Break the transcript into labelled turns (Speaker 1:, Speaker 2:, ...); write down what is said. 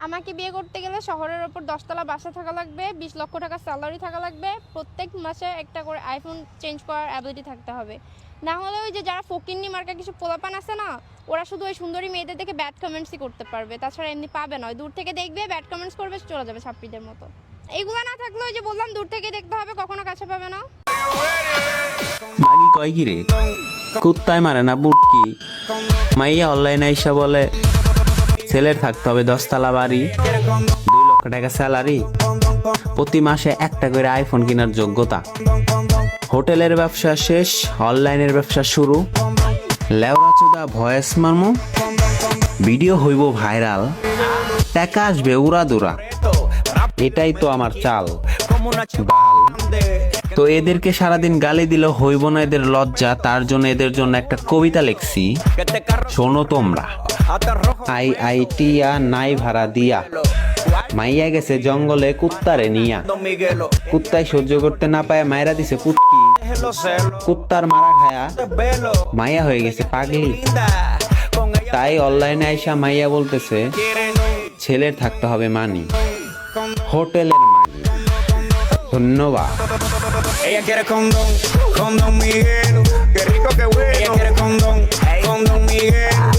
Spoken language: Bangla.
Speaker 1: আমাকে বিয়ে করতে গেলে শহরের ওপর 10 তলা বাসা থাকা লাগবে, 20 লক্ষ টাকা স্যালারি থাকা লাগবে, প্রত্যেক মাসে একটা করে আইফোন চেঞ্জ করার অ্যাবিলিটি থাকতে হবে। না হলে ওই যে যারা ফকিন্নি মার্কা কিছু পোলাপান আছে না, ওরা শুধু ওই সুন্দরী মেয়েদের দেখে ব্যাড কমেন্টসই করতে পারবে, তাছাড়া এমনি পাবে না। দূর থেকে দেখবে, ব্যাড কমেন্টস করবে, চলে যাবে ছাত্রীদের মতো। এইগুলো না থাকলে ওই যে বললাম দূর থেকে দেখতে হবে, কখনো কাছে পাবে না।
Speaker 2: মাগি কয় কি রে, কুত্তায় মারে না বুটকি। মাইয়া অনলাইনে আইসা বলে ছেলের থাকতে হবে 10 তলা বাড়ি, 2 লক্ষ টাকা স্যালারি, প্রতি মাসে একটা করে আইফোন কেনার যোগ্যতা। হোটেলের ব্যবসা শেষ, অনলাইনের ব্যবসা শুরু। লেওরা চোদা ভয়েস মারমু, ভিডিও হইব ভাইরাল, টাকা আসবে উড়াদুরা। এটাই তো আমার চাল। তো এদেরকে সারাদিন গালি দিল হইব না এদের লজ্জা, তার জন্য এদের জন্য একটা কবিতা লিখছি, শোনো তোমরা। টিয়া নাই ভাড়া দিয়া, মাইয়া গেছে জঙ্গলে কুত্তারে নিয়া, কুত্তায় সহ্য করতে না পায় মায়েরা দিছে কুত্তি, কুত্তার মারা খায়া মাইয়া হয়ে গেছে পাগলি। তাই অনলাইনে আইসা মাইয়া বলতেছে ছেলের থাকতে হবে মানি, হোটেলের মানি। ধন্যবাদ।
Speaker 3: Ella quiere condón, condón Miguel, qué rico, qué bueno. Ella quiere condón, condón Miguel.